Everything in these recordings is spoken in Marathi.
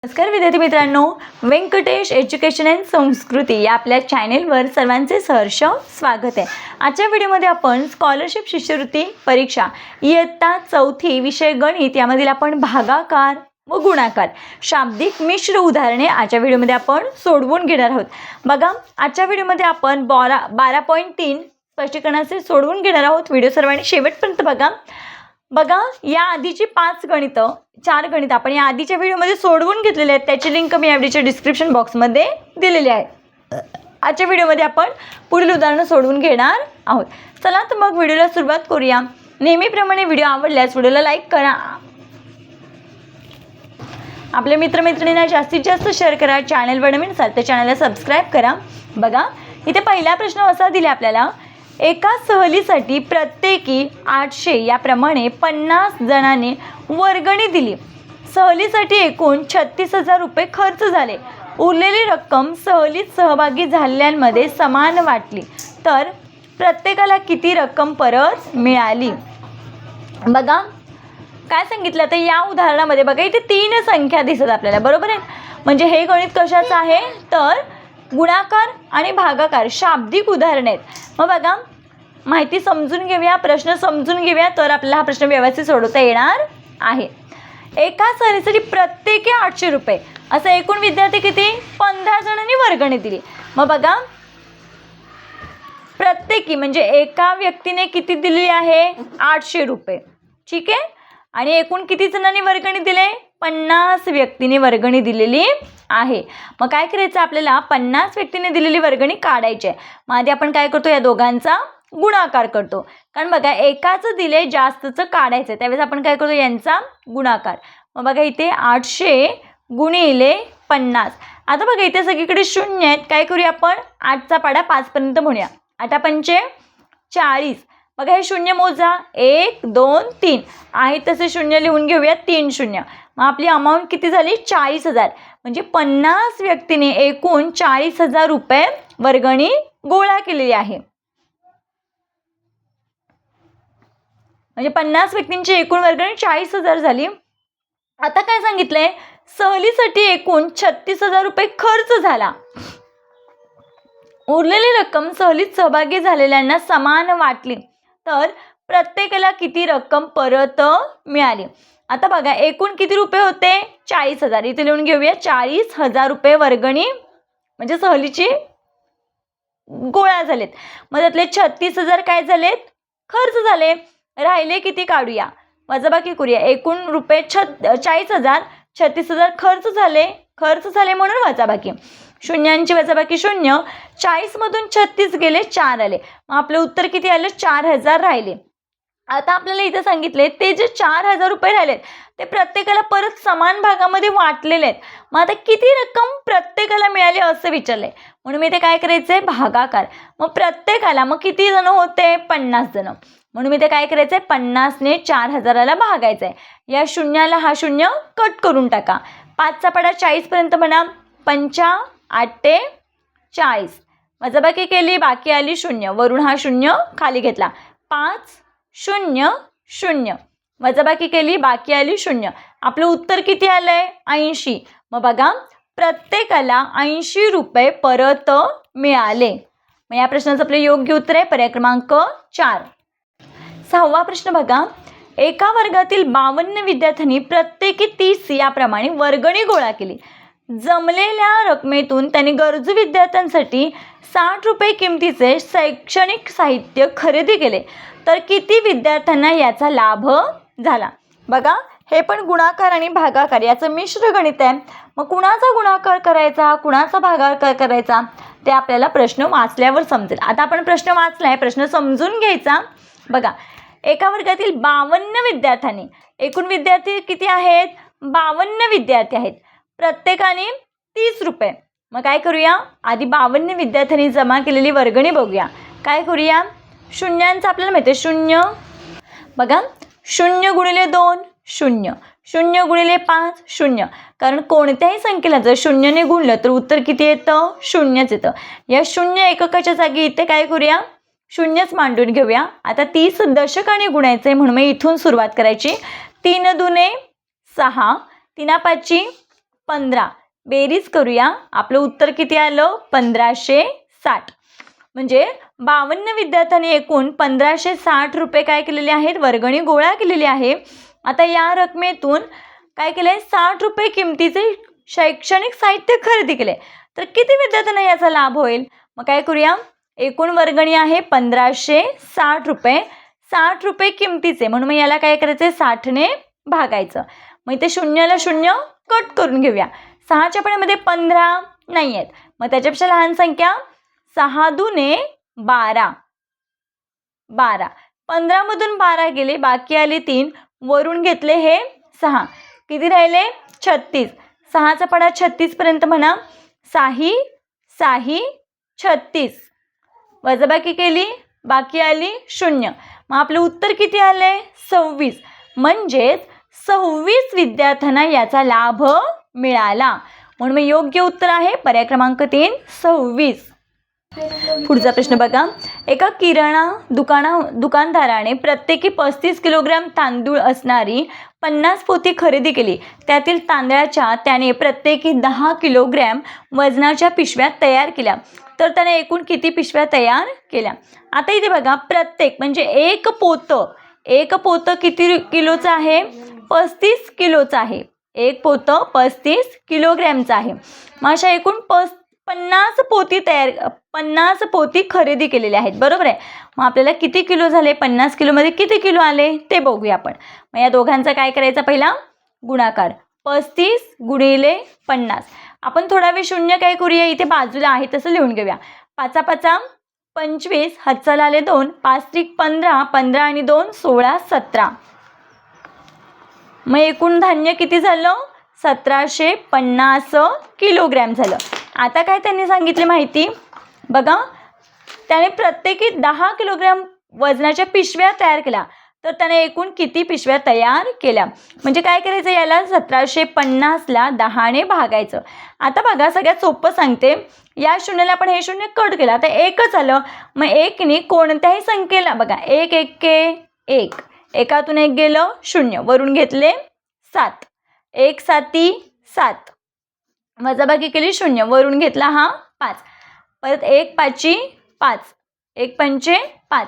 नमस्कार विद्यार्थी मित्रांनो, व्यंकटेश एज्युकेशन अँड संस्कृती या आपल्या चॅनेलवर सर्वांचे सहर्ष स्वागत आहे। आजच्या व्हिडिओमध्ये आपण स्कॉलरशिप शिष्यवृत्ती परीक्षा इयत्ता चौथी विषय गणित यामधील आपण भागाकार व गुणाकार शाब्दिक मिश्र उदाहरणे आजच्या व्हिडिओमध्ये आपण सोडवून घेणार आहोत। बघा, आजच्या व्हिडिओमध्ये आपण 12.3 स्पष्टीकरणाचे सोडवून घेणार आहोत। व्हिडिओ सर्वांनी शेवटपर्यंत बघा, या आधीची 4 गणित आपण या आधीच्या व्हिडिओमध्ये सोडवून घेतलेले आहेत। त्याची लिंक मी या व्हिडिओच्या डिस्क्रिप्शन बॉक्समध्ये दिलेली आहे। आजच्या व्हिडिओमध्ये आपण पुढील उदाहरण सोडवून घेणार आहोत। चला तर मग व्हिडिओला सुरुवात करूया। नेहमीप्रमाणे व्हिडिओ आवडल्यास व्हिडिओला लाईक करा, आपल्या मित्रमैत्रिणींना जास्तीत जास्त शेअर करा, चॅनलवर नवीन असाल तर चॅनलला सबस्क्राईब करा। बघा, इथे पहिला प्रश्न असा दिला आपल्याला, एका सहलीसाठी प्रत्येकी 800 याप्रमाणे 50 जणांनी वर्गणी दिली। सहलीसाठी एकूण 36,000 रुपये खर्च झाले। उरलेली रक्कम सहलीत सहभागी झालेल्यांमध्ये समान वाटली तर प्रत्येकाला किती रक्कम परत मिळाली? बघा काय सांगितलं, तर या उदाहरणामध्ये बघा इथे 3 संख्या दिसत आपल्याला, बरोबर आहे। म्हणजे हे गणित कशाचं आहे, तर गुणाकार आणि भागाकार शाब्दिक उदाहरण आहेत। मग बघा, माहिती समजून घेऊया, प्रश्न समजून घेऊया, तर आपल्याला हा प्रश्न व्यवस्थित सोडवता येणार आहे। एका सहलीसाठी प्रत्येकी 800 रुपये, असं एकूण विद्यार्थी किती 15 जणांनी वर्गणी दिली। मग बघा, प्रत्येकी म्हणजे एका व्यक्तीने किती दिलेली आहे 800 रुपये, ठीक आहे। आणि एकूण किती जणांनी वर्गणी दिले, 50 व्यक्तीने वर्गणी दिलेली आहे। मग काय करायचं, आपल्याला 50 व्यक्तीने दिलेली वर्गणी काढायची आहे। मग आधी आपण काय करतो, या दोघांचा गुणाकार करतो, कारण बघा एकाचं दिले जास्तचं काढायचं, त्यावेळेस आपण काय करतो, यांचा गुणाकार। मग बघा इथे 800 गुणिले 50। आता बघा इथे सगळीकडे शून्य आहेत, काय करूया आपण 8चा पाढा 5 पर्यंत म्हणूया। 8 पंचे 40। बघा हे शून्य मोजा, 1 2 3 आहे तसे शून्य लिहून घेऊया, 3 शून्य। मग आपली अमाऊंट किती झाली 40,000। म्हणजे 50 व्यक्तीने एकूण 40,000 रुपये वर्गणी गोळा केलेली आहे। म्हणजे 50 व्यक्तींची एकूण वर्गणी 40,000 झाली। आता काय सांगितलंय, सहलीसाठी एकूण 36,000 रुपये खर्च झाला। उरलेली रक्कम सहलीत सहभागी झालेल्यांना समान वाटली तर प्रत्येकाला किती रक्कम परत मिळाली? आता बघा एकूण किती रुपये होते 40,000, इथे लिहून घेऊया 40,000 रुपये वर्गणी म्हणजे सहलीची गोळा झालेत। मग त्यातले 36,000 काय झालेत, खर्च झाले। राहिले किती काढूया, वजाबाकी करूया। एकूण रुपये 40,000, 36,000 खर्च झाले म्हणून वजाबाकी, शून्यांची वजाबाकी शून्य। 40 मधून 36 गेले, 4 आले। मग आपलं उत्तर किती आलं, 4,000 राहिले। आता आपल्याला इथे सांगितले ते जे 4,000 रुपये राहिलेत ते प्रत्येकाला परत समान भागामध्ये वाटलेले आहेत। मग आता किती रक्कम प्रत्येकाला मिळाली असं विचारलंय, म्हणून मी ते काय करायचंय भागाकार। मग प्रत्येकाला मग किती जण होते 50 जण, म्हणून मी ते काय करायचंय 50 ने 4,000ला भागायचंय। या शून्याला हा शून्य कट करून टाका। 5चा पाढा 40 पर्यंत म्हणा, 5 8 40। वजाबाकी केली, बाकी आली शून्य, वरून हा शून्य खाली घेतला। 5 0 0 वजाबाकी केली, बाकी आली शून्य। आपलं उत्तर किती आलंय 80। मग बघा प्रत्येकाला 80 रुपये परत मिळाले। मग या प्रश्नाचं आपलं योग्य उत्तर आहे पर्याय क्रमांक 4। 6वा प्रश्न बघा, एका वर्गातील 52 विद्यार्थ्यांनी प्रत्येकी 30 याप्रमाणे वर्गणी गोळा केली। जमलेल्या रकमेतून त्यांनी गरजू विद्यार्थ्यांसाठी 60 रुपये किमतीचे शैक्षणिक साहित्य खरेदी केले तर किती विद्यार्थ्यांना याचा लाभ झाला? बघा हे पण गुणाकार आणि भागाकार याचं मिश्र गणित आहे। मग कुणाचा गुणाकार करायचा, कुणाचा भागाकार करायचा ते आपल्याला प्रश्न वाचल्यावर समजेल। आता आपण प्रश्न वाचलाय, प्रश्न समजून घ्यायचा। बघा एका वर्गातील 52 विद्यार्थ्यांनी, एकूण विद्यार्थी किती आहेत 52 विद्यार्थी आहेत, प्रत्येकाने 30 रुपये। मग काय करूया, आधी 52 विद्यार्थ्यांनी जमा केलेली वर्गणी बघूया। काय करूया, शून्यांचं आपल्याला माहिती आहे 0। बघा 0 गुणिले 2 0, 0 गुणिले 5 0, कारण कोणत्याही संख्येला जर 0 ने गुणलं तर उत्तर किती येतं 0च येतं। या 0 एककाच्या जागी इथे काय करूया शून्यच मांडून घेऊया। आता 30 दशकाने गुणायचे म्हणून इथून सुरुवात करायची। 3 दुने 6, 3 5 15. बेरीज करूया. आपलं उत्तर किती आलं? 1560. म्हणजे 52 विद्यार्थ्यांनी एकूण 1560 रुपये काय केलेले आहेत? वर्गणी गोळा केलेली आहे. आता या रकमेतून काय केलं आहे? 60 रुपये किमतीचे शैक्षणिक साहित्य खरेदी केले. तर किती विद्यार्थ्यांना याचा लाभ होईल? मग काय करूया? एकूण वर्गणी आहे 1560 रुपये. 60 रुपये किमतीचे म्हणून मग याला काय करायचं? 60ने भागायचं. मग इथे शून्याला शून्य कट करून घेऊया. 6च्या पाढ्यामध्ये 15 नाही आहेत. मग त्याच्यापेक्षा लहान संख्या 6 दुने 12. 12. 15 मधून 12 गेले, बाकी आले 3. वरून घेतले हे 6. किती राहिले? 36. 6चा पाढा 36 पर्यंत म्हणा. 6 6 36. वजाबाकी केली, बाकी आली 0. मग आपलं उत्तर किती आले? 26. म्हणजेच 26 विद्यार्थ्यांना याचा लाभ मिळाला. म्हणून मग योग्य उत्तर आहे पर्याय क्रमांक 3 26. पुढचा प्रश्न बघा. एका किराणा दुकानदाराने प्रत्येकी 35 किलोग्रॅम तांदूळ असणारी 50 पोती खरेदी केली. त्यातील तांदळाच्या त्याने प्रत्येकी 10 किलोग्रॅम वजनाच्या पिशव्या तयार केल्या. तर त्याने एकूण किती पिशव्या तयार केल्या? आता इथे बघा, प्रत्येक म्हणजे एक पोतं किती किलोचं आहे? 35 किलोचं आहे. एक पोतं 35 किलोग्रॅमचं आहे. मग अशा एकूण 50 पोती खरेदी केलेल्या आहेत. बरोबर आहे. मग आपल्याला किती किलो झाले? 50 किलोमध्ये किती किलो आले ते बघूया आपण. मग या दोघांचा काय करायचा? पहिला गुणाकार. 35 गुणिले 50. आपण थोडा वेळ शून्य काय करूया? इथे बाजूला आहे तसं लिहून घेऊया. 5 5 25. हातचाला आले 2. 5 त्रिक 15. 15 आणि 2 16 17. मग एकूण धान्य किती झालं? 1750 किलोग्रॅम झालं. आता काय त्यांनी सांगितले माहिती बघा, त्याने प्रत्येकी 10 किलोग्रॅम वजनाच्या पिशव्या तयार केल्या. तर त्याने एकूण किती पिशव्या तयार केल्या? म्हणजे काय करायचं? याला 1750ला 10ने भागायचं. आता बघा, सगळ्यात सोपं सांगते. या शून्याला आपण हे शून्य कट केलं, आता एकच आलं. मग एकने कोणत्याही संख्येला बघा, 1 1 1, एकातून 1 गेलं 0, वरून घेतले 7, 1 7 7, वजाबाकी केली 0, वरून घेतला हा 5, परत 1 5 5, 1 5 5,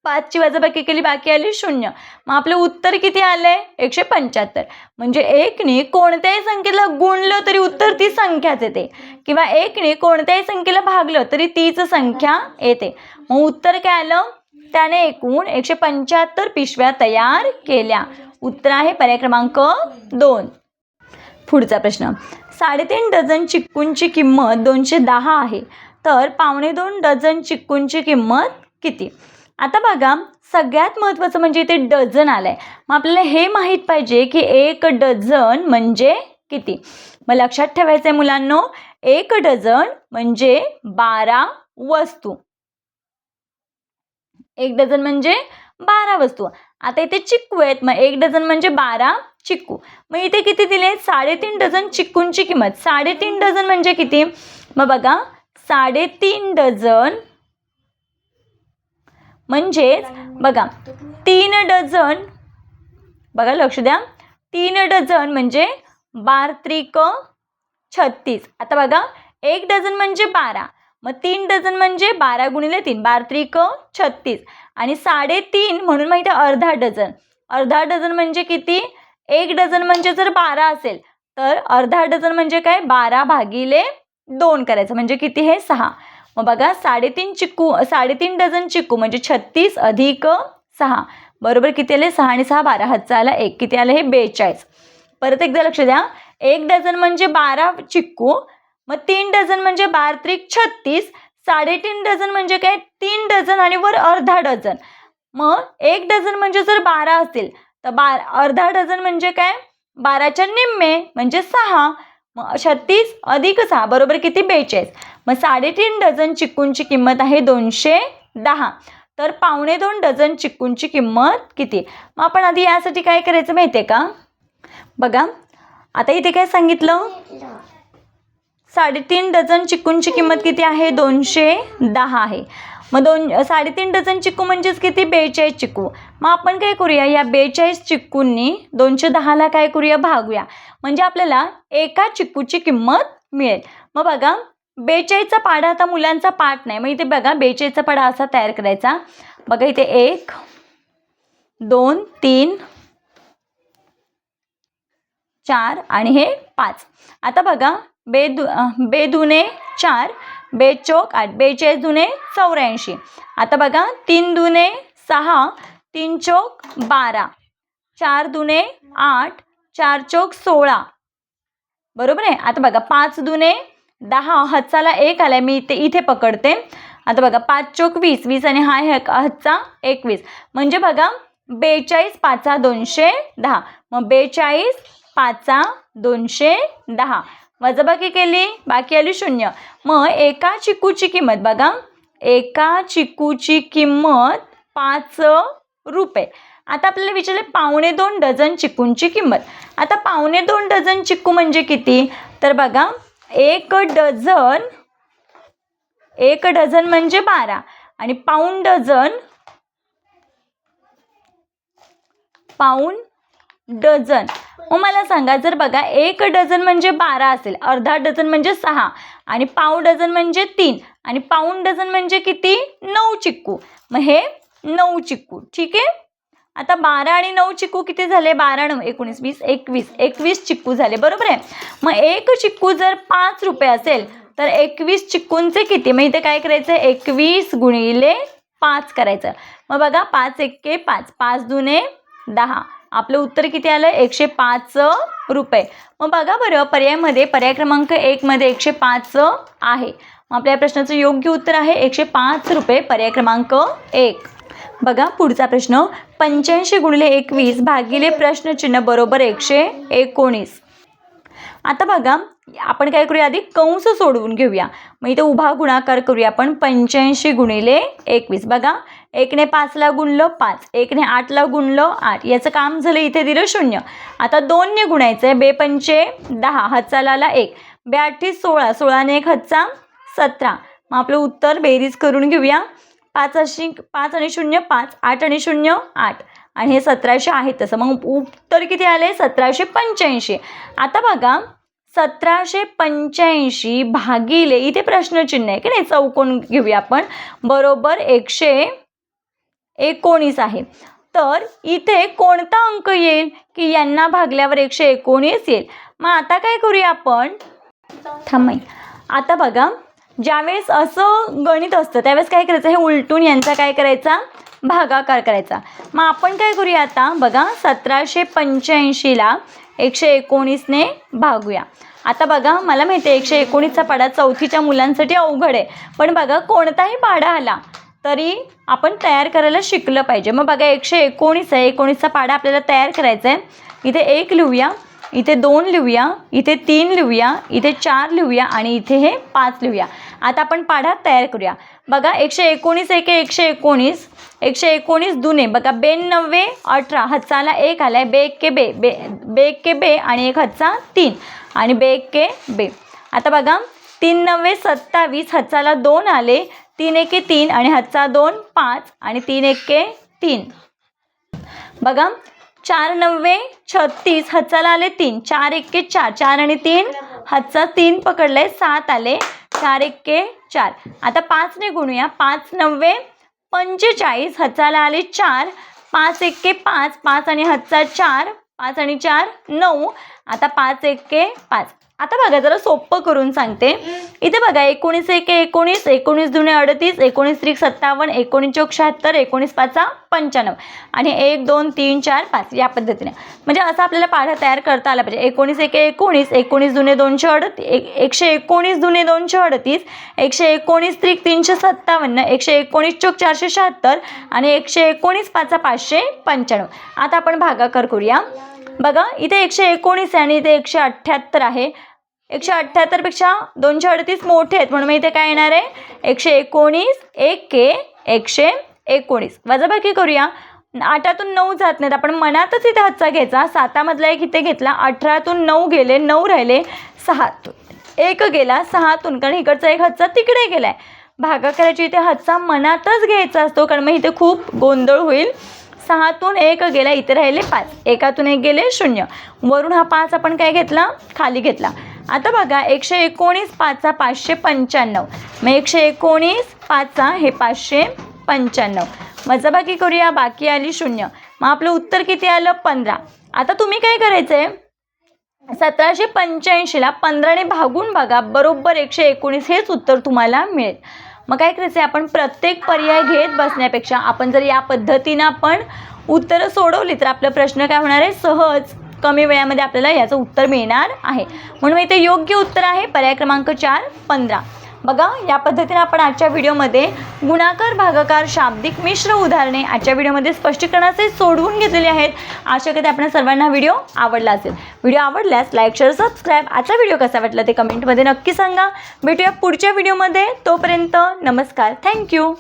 5ची वजाबाकी केली, बाकी आली 0. मग आपलं उत्तर किती आलंय? 175. म्हणजे 1ने कोणत्याही संख्येला गुणलं तरी उत्तर ती संख्याच येते, किंवा 1ने कोणत्याही संख्येला भागलं तरी तीच संख्या येते. मग उत्तर काय आलं? त्याने एकूण 175 पिशव्या तयार केल्या. उत्तर आहे पर्याय क्रमांक 2. पुढचा प्रश्न. 3.5 डझन चिक्कूंची किंमत 210 आहे. तर 2.25 डझन चिक्कूंची किंमत किती? आता बघा, सगळ्यात महत्त्वाचं म्हणजे इथे डझन आलाय. मग आपल्याला हे माहीत पाहिजे की 1 डझन म्हणजे किती. मग लक्षात ठेवायचं आहे मुलांनो, 1 डझन म्हणजे 12 वस्तू. 1 डझन म्हणजे 12 वस्तू. आता इथे चिक्कू आहेत, मग 1 डझन म्हणजे 12 चिक्कू. मग इथे किती दिले? 3.5 डझन चिक्कूंची किंमत. 3.5 डझन म्हणजे किती? मग बघा, 3.5 डझन म्हणजेच बघा 3 डझन. बघा, लक्ष द्या, 3 डझन म्हणजे 12 त्रिक 36. आता बघा, 1 डझन म्हणजे 12, मग 3 डझन म्हणजे 12 गुणिले 3, 12 त्रिक 36, आणि 3.5 म्हणून माहिती आहे अर्धा डझन. अर्धा डझन म्हणजे किती? 1 डझन म्हणजे जर 12 असेल तर अर्धा डझन म्हणजे काय? 12 भागिले 2 करायचं, म्हणजे किती? हे 6. मग बघा, 3.5 डझन चिक्कू म्हणजे 36 अधिक 6 बरोबर किती आले? 6 आणि 6 12, हातचा आला 1, किती आलं? हे 42. परत एकदा लक्ष द्या, 1 डझन म्हणजे 12 चिक्कू, मग 3 डझन म्हणजे 12 त्रिक 36, 3.5 डझन म्हणजे काय? 3 डझन आणि वर अर्धा डझन. मग 1 डझन म्हणजे जर 12 असेल तर अर्धा डझन म्हणजे काय? 12च्या निम्मे म्हणजे 6. मग 36 अधिक 6 बरोबर किती? 42. मग 3.5 डझन चिक्कूंची किंमत आहे 210. तर 2.25 डझन चिक्कूंची किंमत किती? मग आपण आधी यासाठी काय करायचं माहिती आहे का? बघा, आता इथे काय सांगितलं? 3.5 डझन चिक्कूंची किंमत किती आहे? 210 आहे. मग 3.5 डझन चिक्कू म्हणजेच किती 42 चिक्कू. मग आपण काय करूया, या 42 चिक्कूंनी 210ला काय करूया भागूया, म्हणजे आपल्याला एका चिक्कूची किंमत मिळेल. मग बघा 42चा पाढा, आता मुलांचा पाठ नाही, मग इथे बघा 42चा पाढा असा तयार करायचा. बघा इथे 1 2 3 4 आणि हे 5. आता बघा बे दुने 4, बे चौक 8, 42 दुने 84. आता बघा 3 दुने 6, 3 चौक 12, 4 दुने 8, 4 चौक 16, बरोबर आहे. आता बघा 5 दुने 10, हातचाला 1 आलाय, मी इथे पकडते. आता बघा 5 चौक 20, 20 आणि हा हातचा 21, म्हणजे बघा 42 5 210. मग 42 5 210 वजाबाकी केली, बाकी आली 0. मग एका चिक्कूची किंमत बघा, एका चिक्कूची किंमत 5 रुपये. आता आपल्याला विचारले 1.25 डझन चिक्कूंची किंमत. आता 1.25 डझन चिक्कू म्हणजे किती, तर बघा एक डझन म्हणजे 12 आणि पाऊण डझन. मग मला सांगा, जर बघा 1 डझन म्हणजे 12 असेल, अर्धा डझन म्हणजे 6 आणि पाव डझन म्हणजे 3 आणि पाऊण डझन म्हणजे किती 9 चिक्कू. मग हे 9 चिक्कू, ठीक आहे. आता 12 आणि 9 चिक्कू किती झाले, 12 9 19 20 21 चिक्कू झाले, बरोबर आहे. मग एक चिक्कू जर 5 रुपये असेल तर 21 चिक्कूंचे किती, मग इथे काय करायचं, 21 गुणिले 5 करायचं. मग बघा 5 1 5, 5 दुने 10, आपलं उत्तर किती आलं 105 रुपये. मग बघा बरं, पर्याय क्रमांक 1 मध्ये 105 आहे. मग आपल्या प्रश्नाचं योग्य उत्तर आहे 105 रुपये, पर्याय क्रमांक 1. बघा पुढचा प्रश्न, 85 गुणिले 21 भागिले प्रश्नचिन्ह बरोबर 119. आता बघा आपण काय करूया, आधी कंस सोडवून घेऊया. मग इथे उभा गुणाकार करूया आपण. 85 गुणिले 21, बघा 1 ने 5ला गुणलं 5, 1 ने 8ला गुणलं 8, याचं काम झालं, इथे दिलं 0. आता 2 ने गुणायचं आहे, बे पंचे 10, हातचाला आला 1, बे 8 16, 16 ने 1 हातचा 17. मग आपलं उत्तर बेरीज करून घेऊया. 5 आणि 0 5, 8 आणि 0 8 आणि हे 1700 आहे तसं. मग उत्तर किती आले 1785. आता बघा 1785 भागिले, इथे प्रश्नचिन्ह आहे की नाही, चौकोन घेऊया आपण, बरोबर 119 आहे. तर इथे कोणता अंक येईल की यांना भागल्यावर 119 येईल. मग आता काय करूया आपण, आता बघा ज्यावेळेस असं गणित असतं त्यावेळेस काय करायचं, हे उलटून यांचा काय करायचा भागाकार करायचा. मग आपण काय करूया, आता बघा 1785ला 119 ने भागूया. आता बघा मला माहिती आहे 119चा पाढा चौथीच्या मुलांसाठी अवघड आहे, पण बघा कोणताही पाढा आला तरी आपण तयार करायला शिकलं पाहिजे. मग बघा 119 आहे, 19चा पाढा आपल्याला तयार करायचा आहे. इथे 1 लिहूया, इथे 2 लिहूया, इथे 3 लिहूया, इथे 4 लिहूया आणि इथे हे 5 लिहूया. आता आपण पाढा तयार करूया. बघा 119 1 119, 119 दुने बघा 92 18, हातचाला 1 आलाय, बे 1 के बे, बे 1 के बे आणि 1 हातचा 3 आणि बे 1 के बे. आता बघा 3 9 27, हातचाला 2 आले, 3 1 3 आणि हातचा 2 5 आणि 3 1 के 3. बघा 4 9 36, हातचाला आले 3, 4 1 के 4, 4 आणि 3 हातचा 3 पकडले, 7 आले, 4 1 के 4. आता 5 ने गुणूया, 5 9 45, हातचाला आले 4, 5 1 के 5, 5 आणि हातचा 4, 5 आणि 4 9. आता 5 1 के 5. आता बघा जरा सोपं करून सांगते. इथे बघा 19 1 19, 19 दुने 38, 19 त्रिक 57, 19 चौक 76, 19 पाचा 95 आणि 1 2 3 4 5 या पद्धतीने. म्हणजे असं आपल्याला पाढा तयार करता आला पाहिजे. 19 1 19, 19 दुने 238, 119 दुने 238, 119 त्रिक 357, 119 चौक 476 आणि 119 पाचा 595. आता आपण भागाकार करूया. बघा इथे 119 आहे आणि इथे 178 आहे. 178 पेक्षा 238 मोठे आहेत म्हणून इथे काय येणार आहे 119 1 के 119. वजाबाकी करूया. 8तून 9 जात नाहीत, आपण मनातच इथे हातचा घ्यायचा. 7मधला 1 इथे घेतला, 18तून 9 गेले, 9 राहिले, 6तून 1 गेला, 6तून कारण इकडचा 1 हातचा तिकडे गेलाय. भागाकाराची इथे हातचा मनातच घ्यायचा असतो, कारण मग इथे खूप गोंधळ होईल. 6तून 1 गेला, इथे राहिले 5. 1तून 1 गेले 0. वरून हा 5 आपण काय घेतला, खाली घेतला. आता बघा 119 5 595. मग 119 5 हे 595. वजाबाकी करूया, बाकी आली 0. मग आपलं उत्तर किती आलं, 15. आता तुम्ही काय करायचं आहे, 1785ला 15ने भागून बघा, बरोबर 119 हेच उत्तर तुम्हाला मिळेल. मग काय करायचं आहे, आपण प्रत्येक पर्याय घेत बसण्यापेक्षा आपण जर या पद्धतीनं आपण उत्तरं सोडवली तर आपला प्रश्न काय होणार आहे, सहज कमी वेळामध्ये आपल्याला याचं उत्तर मिळणार आहे. म्हणून इथे योग्य उत्तर आहे पर्याय क्रमांक 4 15. बघा या पद्धतीने आपण आजच्या व्हिडिओमध्ये गुणाकार भागाकार शाब्दिक मिश्र उदाहरणे आजच्या व्हिडिओमध्ये स्पष्टीकरणाचे सोडवून घेतलेले आहेत. आशा करते आपल्या सर्वांना व्हिडिओ आवडला असेल. व्हिडिओ आवडल्यास लाईक शेअर सबस्क्राईब. आजचा व्हिडिओ कसा वाटला ते कमेंटमध्ये नक्की सांगा. भेटूया पुढच्या व्हिडिओमध्ये. तोपर्यंत नमस्कार. थँक्यू.